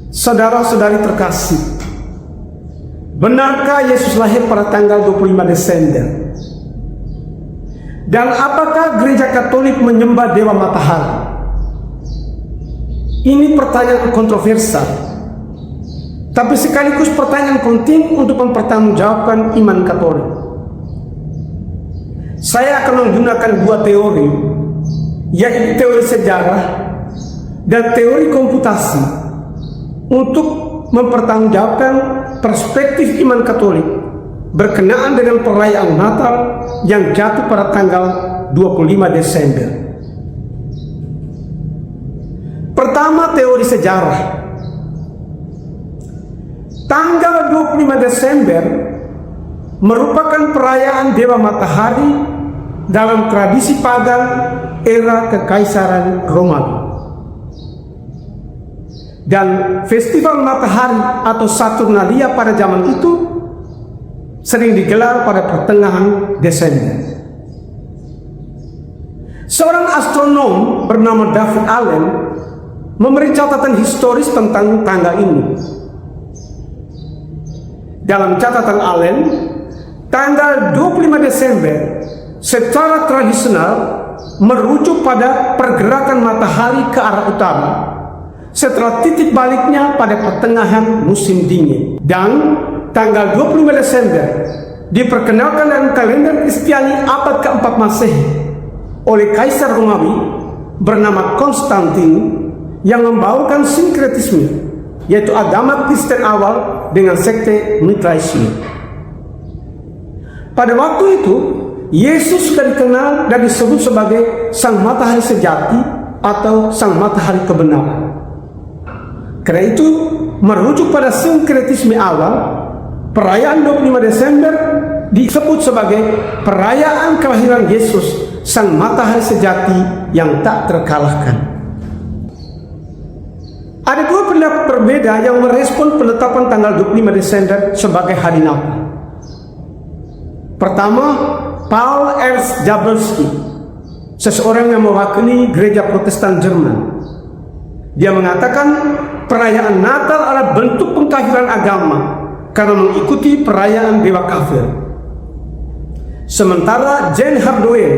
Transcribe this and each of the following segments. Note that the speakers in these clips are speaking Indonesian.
Saudara-saudari terkasih, benarkah Yesus lahir pada tanggal 25 Desember? Dan apakah gereja Katolik menyembah dewa matahari? Ini pertanyaan kontroversial, tapi sekaligus pertanyaan penting untuk mempertanggungjawabkan iman Katolik. Saya akan menggunakan dua teori, yaitu teori sejarah dan teori komputasi, untuk mempertanggungjawabkan perspektif iman Katolik berkenaan dengan perayaan Natal yang jatuh pada tanggal 25 Desember. Pertama, teori sejarah. Tanggal 25 Desember merupakan perayaan Dewa Matahari dalam tradisi pagan era Kekaisaran Romawi. Dan festival matahari atau Saturnalia pada zaman itu sering digelar pada pertengahan Desember. Seorang astronom bernama David Allen memberi catatan historis tentang tanggal ini. Dalam catatan Allen, tanggal 25 Desember secara tradisional merujuk pada pergerakan matahari ke arah utara setelah titik baliknya pada pertengahan musim dingin. Dan tanggal 25 Desember diperkenalkan dalam kalender Kristiani abad ke-4 Masehi oleh Kaisar Romawi bernama Konstantin yang membawakan sinkretisme, yaitu agama Kristen awal dengan sekte Mitraisme. Pada waktu itu Yesus sudah dikenal dan disebut sebagai Sang Matahari Sejati atau Sang Matahari Kebenaran. Karena itu, merujuk pada sinkretisme awal, perayaan 25 Desember disebut sebagai perayaan kelahiran Yesus, Sang Matahari Sejati yang tak terkalahkan. Ada dua pendapat berbeda yang merespon penetapan tanggal 25 Desember sebagai hari Natal. Pertama, Paul Ernst Jablonski, seseorang yang mewakili gereja Protestan Jerman. Dia mengatakan perayaan Natal adalah bentuk pengkafiran agama karena mengikuti perayaan dewa kafir. Sementara Jane Hardware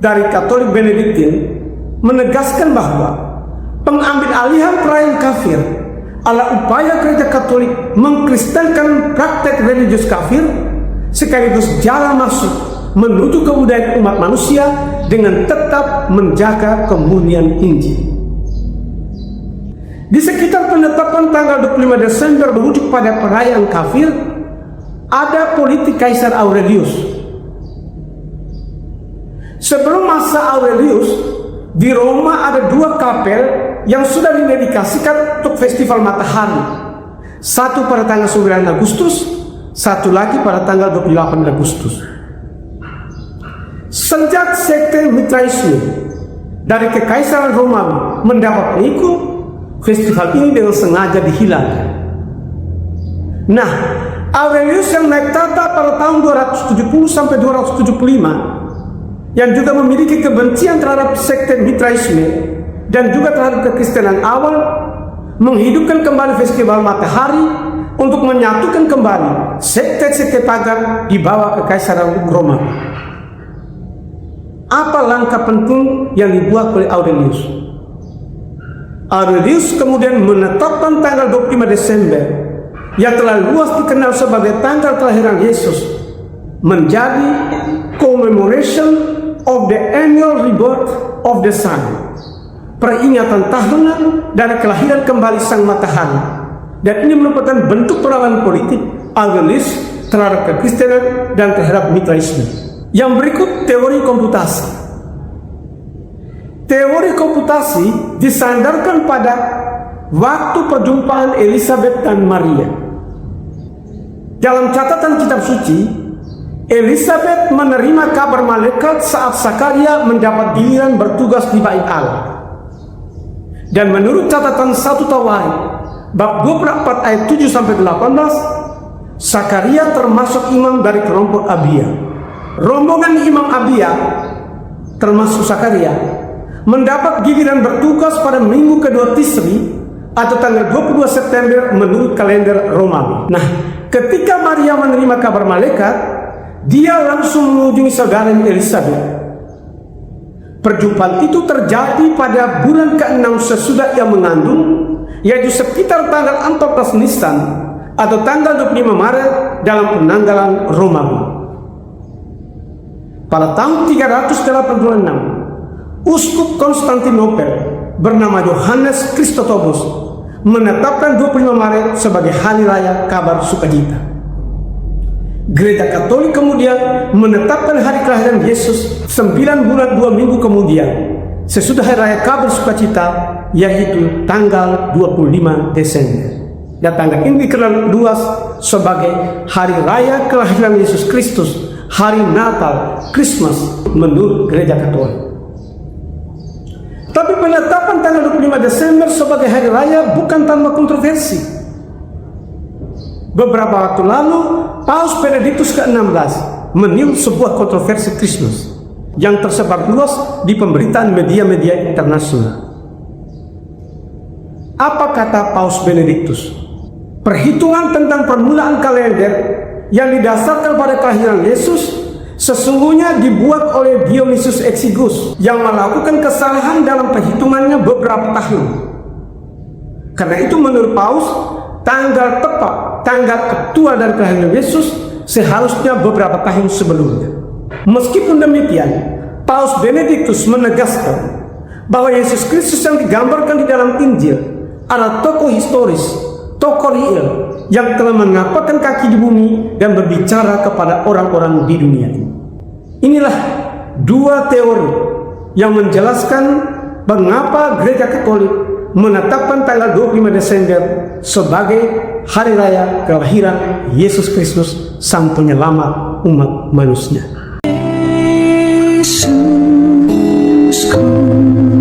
dari Katolik Benediktin menegaskan bahwa pengambil alihan perayaan kafir adalah upaya gereja Katolik mengkristenkan praktek religius kafir sekaligus jalan masuk menuju kebudayaan umat manusia dengan tetap menjaga kemurnian Injil. Di sekitar penetapan tanggal 25 Desember merujuk pada perayaan kafir, ada politik Kaisar Aurelius. Sebelum masa Aurelius, di Roma ada dua kapel yang sudah didedikasikan untuk festival matahari. Satu pada tanggal 9 Agustus, satu lagi pada tanggal 28 Agustus. Sejak sekte Mitraisme dari Kekaisaran Romawi mendapat pengikut, festival ini dengan sengaja dihilangkan. Nah, Aurelius yang naik tahta pada tahun 270 sampai 275, yang juga memiliki kebencian terhadap sekte Mitraisme dan juga terhadap kekristenan awal, menghidupkan kembali festival matahari untuk menyatukan kembali sekte-sekte pagan di bawah Kekaisaran Romawi. Apa langkah penting yang dibuat oleh Aurelius? Aurelius kemudian menetapkan tanggal 25 Desember yang telah luas dikenal sebagai tanggal kelahiran Yesus menjadi commemoration of the annual rebirth of the sun, peringatan tahunan dari kelahiran kembali Sang Matahari. Dan ini merupakan bentuk perlawanan politik Aurelius terhadap kekristenan dan terhadap Mitraisme. Yang berikut teori komputasi. Teori komputasi disandarkan pada waktu perjumpaan Elizabeth dan Maria. Dalam catatan kitab suci, Elizabeth menerima kabar malaikat saat Zakaria mendapat giliran bertugas di Bait Allah. Dan menurut catatan 1 Tawarikh bab 24 ayat 7 sampai 18, Zakaria termasuk imam dari kelompok Abia. Rombongan imam Abia termasuk Zakaria mendapat giliran bertugas pada minggu kedua Tisri atau tanggal 22 September menurut kalender Romawi. Nah, ketika Maria menerima kabar malaikat, dia langsung mengunjungi saudaranya Elizabeth. Perjumpaan itu terjadi pada bulan ke-6 sesudah ia mengandung, yaitu sekitar tanggal 14 Nisan atau tanggal 25 Maret dalam penanggalan Romawi. Pada tahun 386, Uskup Konstantinopel bernama Yohanes Chrysostomos menetapkan 25 Maret sebagai hari raya kabar sukacita. Gereja Katolik kemudian menetapkan hari kelahiran Yesus 9 bulan 2 minggu kemudian sesudah hari raya kabar sukacita, yaitu tanggal 25 Desember. Dan tanggal ini dikenal luas sebagai hari raya kelahiran Yesus Kristus, hari Natal, Christmas menurut Gereja Katolik. Tapi penetapan tanggal 25 Desember sebagai hari raya bukan tanpa kontroversi. Beberapa waktu lalu, Paus Benediktus ke-16 meniup sebuah kontroversi Christmas yang tersebar luas di pemberitaan media-media internasional. Apa kata Paus Benediktus? Perhitungan tentang permulaan kalender yang didasarkan pada kelahiran Yesus sesungguhnya dibuat oleh Dionysius Exiguus yang melakukan kesalahan dalam perhitungannya beberapa tahun. Karena itu menurut Paus, tanggal tepat, tanggal aktual dari kelahiran Yesus seharusnya beberapa tahun sebelumnya. Meskipun demikian, Paus Benediktus menegaskan bahwa Yesus Kristus yang digambarkan di dalam Injil adalah tokoh historis, tokoh real yang telah mengapakkan kaki di bumi dan berbicara kepada orang-orang di dunia ini. Inilah dua teori yang menjelaskan mengapa Gereja Katolik menetapkan tanggal 25 Desember sebagai hari raya kelahiran Yesus Kristus, Sang Penyelamat umat manusia. Yesusku.